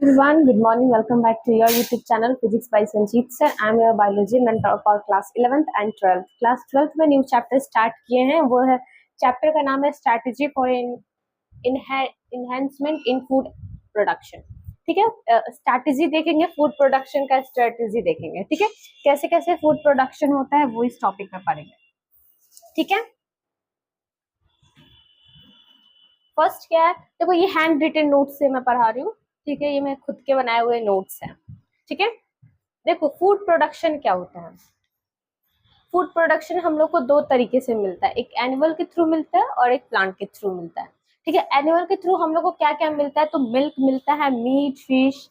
everyone, good morning. Welcome back to your YouTube channel Physics by Sanjeet Sir. I am your biology mentor for class 11th and 12th. Class 12th में new chapter start किए हैं, वो है chapter का नाम है strategy for enhancement in food production. ठीक है, स्ट्रैटेजी देखेंगे, फूड प्रोडक्शन का स्ट्रैटेजी देखेंगे। ठीक है, कैसे कैसे फूड प्रोडक्शन होता है वो इस टॉपिक में पढ़ेंगे। ठीक है, फर्स्ट क्या है, देखो ये हैंड रिटन नोट्स से मैं पढ़ा रही हूँ। ठीक है, ये मैं खुद के बनाए हुए नोट्स हैं। ठीक है, देखो फूड प्रोडक्शन क्या होता है। फूड प्रोडक्शन हम लोग को दो तरीके से मिलता है, एक एनिमल के थ्रू मिलता है और एक प्लांट के थ्रू मिलता है। ठीक है, एनिमल के थ्रू हम लोग को क्या क्या मिलता है, तो मिल्क मिलता है, मीट, फिश,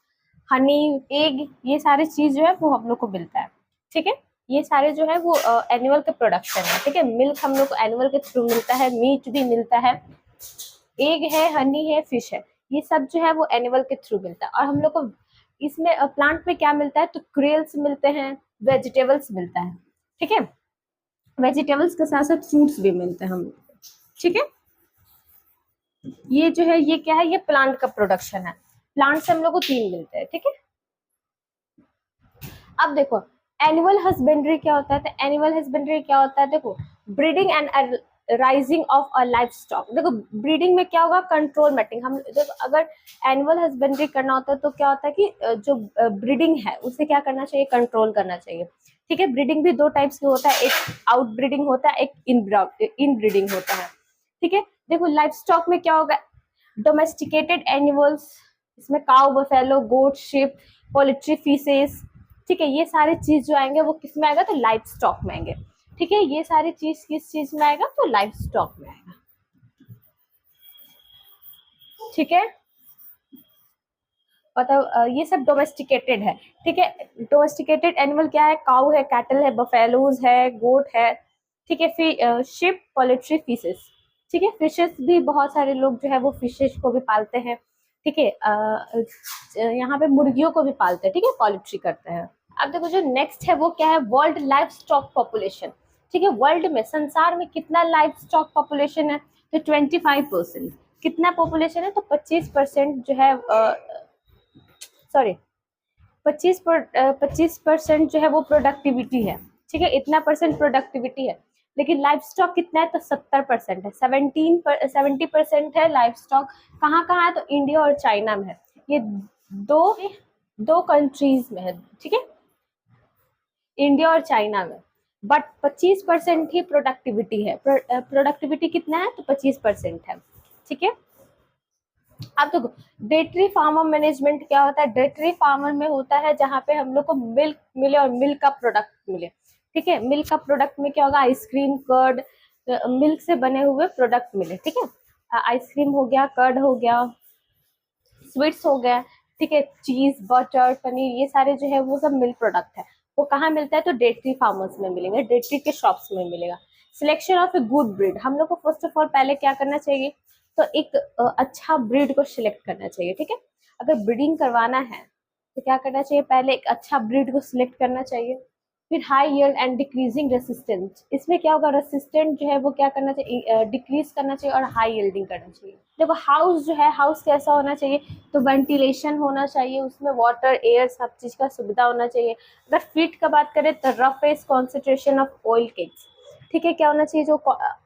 हनी, एग, ये सारी चीज जो है वो हम लोग को मिलता है। ठीक है, ये सारे जो है वो एनिमल के प्रोडक्शन है। ठीक है, मिल्क हम लोग को एनिमल के थ्रू मिलता है, मीट भी मिलता है, एग है, हनी है, फिश है, ये सब जो है वो एनिमल के थ्रू मिलता है। और हम लोग को इसमें प्लांट में क्या मिलता है, तो क्रेल्स मिलते हैं, वेजिटेबल्स मिलता है। ठीक है, वेजिटेबल्स के साथ साथ फ्रूट्स भी मिलते हैं हम लोग को। ठीक है, ये जो है ये क्या है, ये प्लांट का प्रोडक्शन है। प्लांट से हम लोग को तीन मिलते हैं। ठीक है, अब देखो एनिमल हस्बेंड्री क्या होता है, तो एनिमल हस्बेंड्री क्या होता है, देखो breeding and rising of a life stock. देखो ब्रीडिंग में क्या होगा, कंट्रोल मैटिंग। हम देखो अगर एनिमल हस्बेंड्री करना होता है तो क्या होता है कि जो ब्रीडिंग है उसे क्या करना चाहिए, कंट्रोल करना चाहिए। ठीक है, ब्रीडिंग भी दो टाइप्स की होता है, एक आउट ब्रीडिंग होता है, एक इन ब्रीडिंग होता है। ठीक है, देखो लाइफ स्टॉक में क्या होगा, डोमेस्टिकेटेड एनिमल्स, इसमें काउ, बफेलो, गोट, शिप, पोल्ट्री, फिशेस। ठीक है, ये सारी चीज जो आएंगे वो किस में आएगा, तो लाइफ स्टॉक में आएंगे। ठीक है, ये सारी चीज किस चीज में आएगा, तो लाइफ स्टॉक में आएगा। ठीक है, मतलब ये सब डोमेस्टिकेटेड है। ठीक है, डोमेस्टिकेटेड एनिमल क्या है, काउ है, कैटल है, बफेलोज है, गोट है। ठीक है, फिर शिप, पोल्ट्री, फिशेस। ठीक है, फिशेस भी बहुत सारे लोग जो है वो फिशेस को भी पालते हैं। ठीक है, यहाँ पे मुर्गियों को भी पालते हैं। ठीक है, पोल्ट्री करते हैं। अब देखो जो नेक्स्ट है वो क्या है, वर्ल्ड लाइफ स्टॉक पॉपुलेशन। ठीक है, वर्ल्ड में, संसार में कितना लाइफ स्टॉक पॉपुलेशन है, तो 25%। कितना पॉपुलेशन है, तो 25% जो है, सॉरी 25% जो है वो प्रोडक्टिविटी है। ठीक है, इतना परसेंट प्रोडक्टिविटी है, लेकिन लाइफ स्टॉक कितना है, तो 70% है। 70% है लाइफ स्टॉक। कहाँ कहाँ है, तो इंडिया और चाइना में है। ये दो दो कंट्रीज में है। ठीक है, इंडिया और चाइना में, बट 25% ही प्रोडक्टिविटी है। प्रोडक्टिविटी कितना है, तो 25% है। ठीक है, अब देखो डेयरी फार्मर मैनेजमेंट क्या होता है, डेयरी फार्मर में होता है जहाँ पे हम लोग को मिल्क मिले और मिल्क का प्रोडक्ट मिले। ठीक है, मिल्क का प्रोडक्ट में क्या होगा, आइसक्रीम, कर्ड, मिल्क से बने हुए प्रोडक्ट मिले। ठीक है, आइसक्रीम हो गया, कर्ड हो गया, स्वीट्स हो गया। ठीक है, चीज, बटर, पनीर, ये सारे जो है वो सब मिल्क प्रोडक्ट है। वो कहाँ मिलता है, तो डेयरी फार्मर्स में मिलेंगे, डेयरी के शॉप्स में मिलेगा। Selection of a good breed, हम लोग को फर्स्ट ऑफ ऑल पहले क्या करना चाहिए, तो एक अच्छा ब्रीड को सिलेक्ट करना चाहिए। ठीक है, अगर ब्रीडिंग करवाना है तो क्या करना चाहिए, पहले एक अच्छा ब्रीड को सिलेक्ट करना चाहिए। फिर high yield and decreasing resistance, इसमें क्या होगा, रेसिस्टेंट जो है वो क्या करना चाहिए, डिक्रीज करना चाहिए, और हाई यील्डिंग करना चाहिए। देखो हाउस जो है, हाउस कैसा होना चाहिए, तो वेंटिलेशन होना चाहिए, उसमें वाटर, एयर, सब चीज का सुविधा होना चाहिए। अगर फीड का बात करें तो roughest concentration of oil cakes. ठीक है, क्या होना चाहिए, जो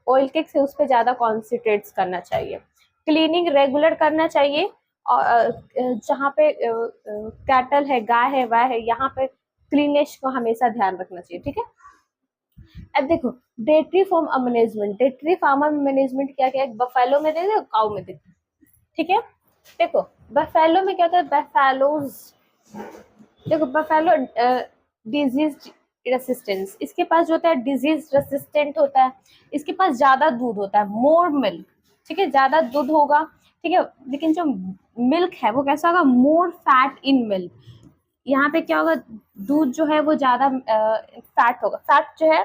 ऑयल केक्स है उस पर ज्यादा कॉन्सेंट्रेट करना चाहिए। क्लीनिंग रेगुलर करना चाहिए, और जहाँ पे कैटल है, गाय है, वाय है, यहाँ पे क्लीनेस को हमेशा ध्यान रखना चाहिए। ठीक है, अब देखो dairy farm management, dairy farmer management क्या क्या है, बफेलो में देखो, काऊ में देखो। ठीक है, देखो बफेलो में क्या होता है, बफेलोज, देखो बफेलो डिजीज रेसिस्टेंस, इसके पास जो होता है डिजीज रेसिस्टेंट होता है, इसके पास ज्यादा दूध होता है, मोर मिल्क। ठीक है, ज्यादा दूध होगा। ठीक है, लेकिन जो मिल्क है वो कैसा होगा, मोर फैट इन मिल्क। यहाँ पे क्या होगा, दूध जो है वो ज्यादा फैट होगा, फैट जो है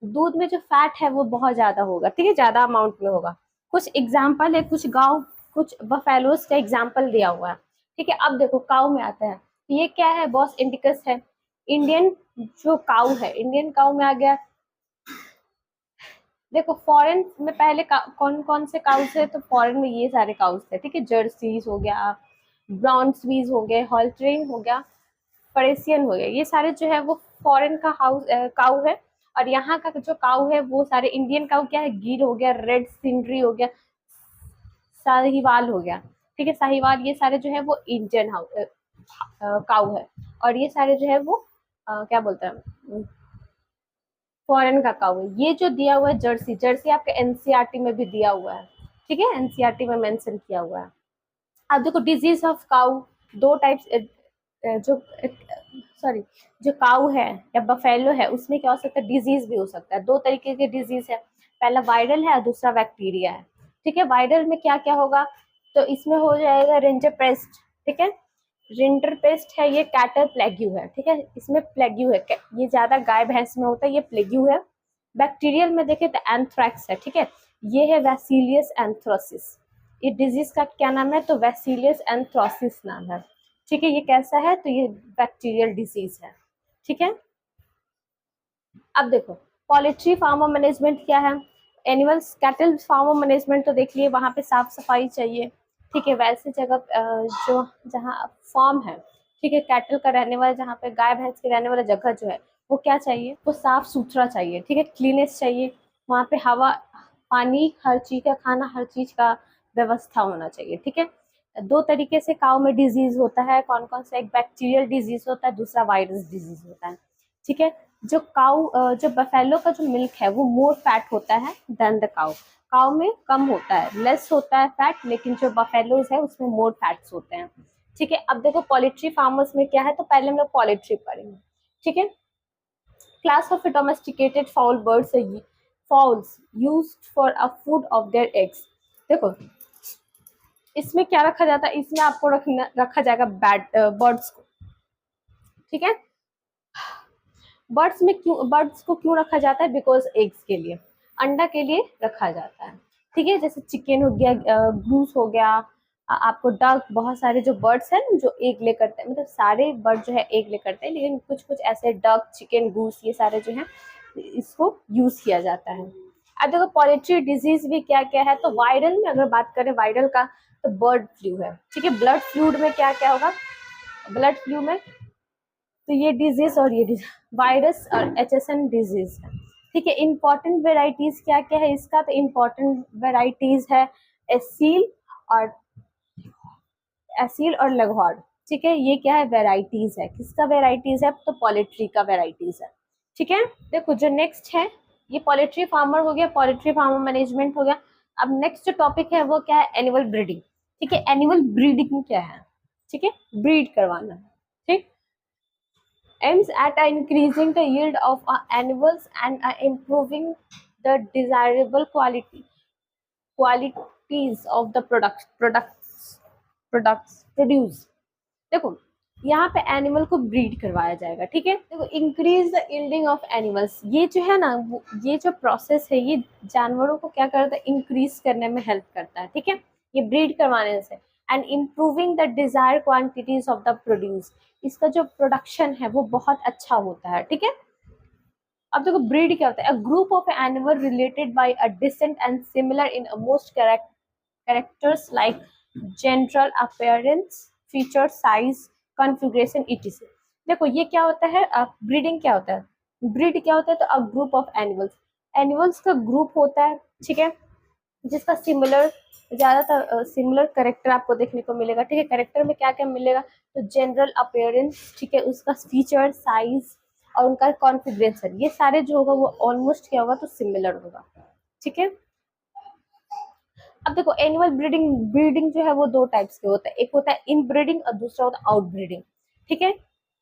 दूध में जो फैट है वो बहुत ज्यादा होगा। ठीक है, ज्यादा अमाउंट में होगा। कुछ एग्जाम्पल है, कुछ गांव, कुछ बफेलोस का एग्जाम्पल दिया हुआ है। ठीक है, अब देखो काऊ में आता है, ये क्या है, बॉस इंडिकस है, इंडियन जो काऊ है, इंडियन काऊ में आ गया। देखो फॉरेन में पहले कौन कौन से काउस है, तो फॉरेन में ये सारे काउस थे। ठीक है, जर्सीज हो गया, ब्रॉन्सबीज हो गए, हॉल्ट्रेन हो गया, परेशियन हो गया, ये सारे जो है वो फॉरेन का हाउस काऊ है। और यहाँ का जो काऊ है वो सारे इंडियन काऊ क्या है, गिर हो गया, रेड सिंड्री हो गया, साहिवाल हो गया। ठीक है, साहिवाल, ये सारे जो है वो इंडियन काऊ है। और ये सारे जो है वो क्या बोलते हैं, फॉरेन का काऊ है। ये जो दिया हुआ है जर्सी, जर्सी आपके एनसीईआरटी में भी दिया हुआ है। ठीक है, एनसीईआरटी में मेंशन किया हुआ है। अब देखो डिजीज ऑफ काऊ, दो टाइप्स, जो सॉरी, जो काऊ है या बफेलो है उसमें क्या हो सकता है, डिजीज भी हो सकता है। दो तरीके के डिजीज है, पहला वायरल है और दूसरा बैक्टीरिया है। ठीक है, वायरल में क्या क्या होगा, तो इसमें हो जाएगा रेंजर पेस्ट। ठीक है, रेंडर पेस्ट है, ये कैटर प्लेग्यू है। ठीक है, इसमें प्लेग्यू है, ये ज्यादा गाय भैंस में होता है, ये प्लेग्यू है। बैक्टीरियल में देखें तो एंथ्रैक्स है। ठीक है, ये है वैसिलियस एंथ्रोसिस। ये डिजीज का क्या नाम है, तो वैसिलियस एंथ्रोसिस नाम है। ठीक है, ये कैसा है, तो ये बैक्टीरियल डिजीज है। ठीक है, अब देखो पोल्ट्री फार्मर मैनेजमेंट क्या है, एनिमल्स कैटल फार्मर मैनेजमेंट तो देख लिए, वहां पे साफ सफाई चाहिए। ठीक है, वैसे जगह जो जहाँ फार्म है, ठीक है, कैटल का रहने वाला, जहाँ पे गाय भैंस के रहने वाला जगह जो है वो क्या चाहिए, वो साफ सुथरा चाहिए। ठीक है, क्लीनेस चाहिए, वहाँ पे हवा, पानी, हर चीज का, खाना, हर चीज का व्यवस्था होना चाहिए। ठीक है, दो तरीके से काऊ में डिजीज होता है, कौन कौन सा, एक बैक्टीरियल डिजीज होता है, दूसरा वायरस डिजीज होता है। ठीक है, जो काऊ जो बफेलो का जो मिल्क है वो मोर फैट होता है देन द काऊ, काऊ में कम होता है, लेस होता है फैट, लेकिन जो बफेलोज है उसमें मोर फैट्स होते हैं। ठीक है, अब देखो पोल्ट्री फार्मर्स में क्या है, तो पहले हम लोग पोल्ट्री पढ़ेंगे। ठीक है, class of domesticated fowl birds, fowls used for a food of their eggs. देखो इसमें क्या रखा जाता है, इसमें आपको रखा जाएगा बर्ड्स को। ठीक है, बर्ड्स को क्यों रखा जाता है, बिकॉज एग्स के लिए, अंडा के लिए रखा जाता है। ठीक है, जैसे चिकन हो गया, गूस हो गया, आपको डक, बहुत सारे जो बर्ड्स हैं जो एग ले करते हैं, मतलब सारे बर्ड जो है एग ले करते हैं, लेकिन कुछ कुछ ऐसे डक, चिकन, गूस, ये सारे जो है इसको यूज किया जाता है। अब देखो पोल्ट्री डिजीज भी क्या क्या है, तो वायरल में अगर बात करें वायरल का, तो बर्ड फ्लू है। ठीक है, ब्लड फ्लूड में क्या क्या होगा, ब्लड फ्लू में तो ये डिजीज और ये वायरस और एचएसएन डिजीज है। ठीक है, इंपॉर्टेंट वेराइटीज क्या क्या है इसका, तो इंपॉर्टेंट वेराइटीज है एसील और लघौर। ठीक है, ये क्या है, वेराइटीज है, किसका वेराइटीज है, तो पोल्ट्री का वेराइटीज है। ठीक है, देखो जो नेक्स्ट है, ये पोल्ट्री फार्मर हो गया, पोल्ट्री फार्मर मैनेजमेंट हो गया। अब नेक्स्ट जो टॉपिक है वो क्या है, एनिमल ब्रीडिंग। ठीक है, एनिमल ब्रीडिंग क्या है, ठीक है, ब्रीड करवाना। ठीक, aims at increasing the yield of animals and improving the desirable qualities of the products produce। देखो यहाँ पे एनिमल को ब्रीड करवाया जाएगा। ठीक है, देखो increase the yielding of animals, ये जो है ना ये जो प्रोसेस है ये जानवरों को क्या करता है, इंक्रीज करने में हेल्प करता है। ठीक है, ये ब्रीड करवाने से, and improving the desire quantities of the produce, इसका जो प्रोडक्शन है वो बहुत अच्छा होता है। ठीक है, अब देखो ब्रीड क्या होता है, a group of animal related by a descent and similar in most characters like general appearance, feature, size, configuration, etc। देखो ये क्या होता है, ब्रीडिंग क्या होता है, ब्रीड क्या होता है, तो अ ग्रुप ऑफ एनिमल्स, एनिमल्स का ग्रुप होता है। ठीक है, जिसका सिमिलर, ज्यादातर सिमिलर करेक्टर आपको देखने को मिलेगा। ठीक है, करेक्टर में क्या क्या मिलेगा, तो जनरल अपीयरेंस, ठीक है, उसका फीचर, साइज और उनका कॉन्फ़िगरेशन, ये सारे जो होगा वो ऑलमोस्ट क्या होगा, तो सिमिलर होगा। ठीक है, अब देखो एनिमल ब्रीडिंग, ब्रीडिंग जो है वो दो टाइप्स के होता है, एक होता है इन ब्रीडिंग और दूसरा होता है आउट ब्रीडिंग। ठीक है,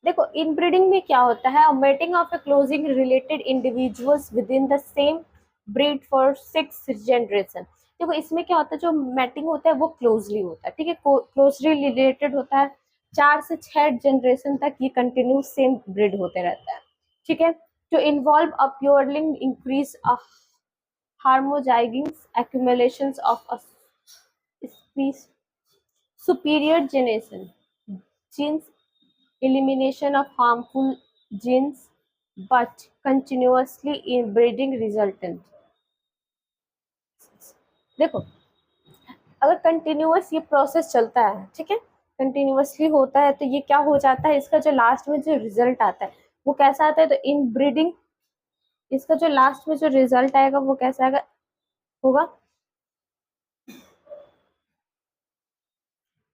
देखो इन ब्रीडिंग में क्या होता है, mating of A closing related individuals with in the same breed for 6 generation. देखो इसमें क्या होता है, जो मैटिंग होता है वो क्लोजली होता है। ठीक है, क्लोजली रिलेटेड होता है, 4 से 6 जनरेशन तक ये कंटिन्यू सेम ब्रीड होते रहता है। ठीक है, to involve a purely increase of homozygous accumulations of a species superior generation genes, elimination of harmful genes, but continuously in breeding resultant। देखो अगर कंटिन्यूअस ये प्रोसेस चलता है, ठीक है, कंटिन्यूअसली होता है तो ये क्या हो जाता है, इसका जो लास्ट में जो रिजल्ट आता है वो कैसा आता है, तो इन ब्रीडिंग, इसका जो लास्ट में जो रिजल्ट आएगा वो कैसा आएगा होगा,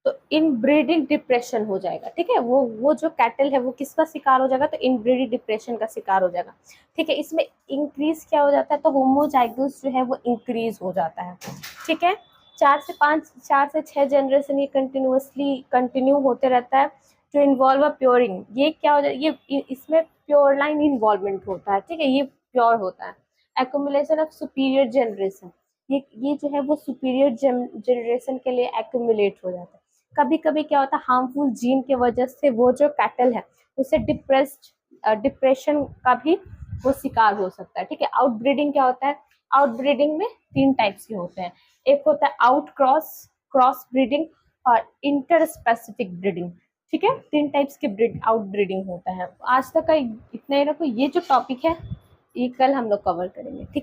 तो इनब्रीडिंग डिप्रेशन हो जाएगा। ठीक है, वो जो कैटल है वो किसका शिकार हो जाएगा, तो इनब्रीडिंग डिप्रेशन का शिकार हो जाएगा। ठीक है, इसमें इंक्रीज क्या हो जाता है, तो होमोजाइगस जो है वो इंक्रीज हो जाता है। ठीक है, 4 से 5, 4 से 6 जनरेशन ये कंटिन्यूअसली कंटिन्यू होते रहता है। जो इन्वॉल्व अ प्योरिंग, ये क्या हो जाए, ये इसमें प्योर लाइन इन्वॉल्वमेंट होता है। ठीक है, ये प्योर होता है। एक्यूमुलेशन ऑफ सुपीरियर जनरेशन, ये जो है वो सुपीरियर जनरेशन के लिए एक्यूमुलेट हो जाता है। कभी कभी क्या होता है, हार्मफुल जीन के वजह से वो जो कैटल है उसे डिप्रेशन का भी वो शिकार हो सकता है। ठीक है, आउटब्रीडिंग क्या होता है, आउटब्रीडिंग में 3 टाइप्स के होते हैं। एक होता है आउट क्रॉस क्रॉस ब्रीडिंग और इंटर स्पेसिफिक ब्रीडिंग। ठीक है, 3 टाइप्स के आउट ब्रीडिंग होता है। आज तक का इतना ही रखो, ये जो टॉपिक है ये कल हम लोग कवर करेंगे। ठीक है।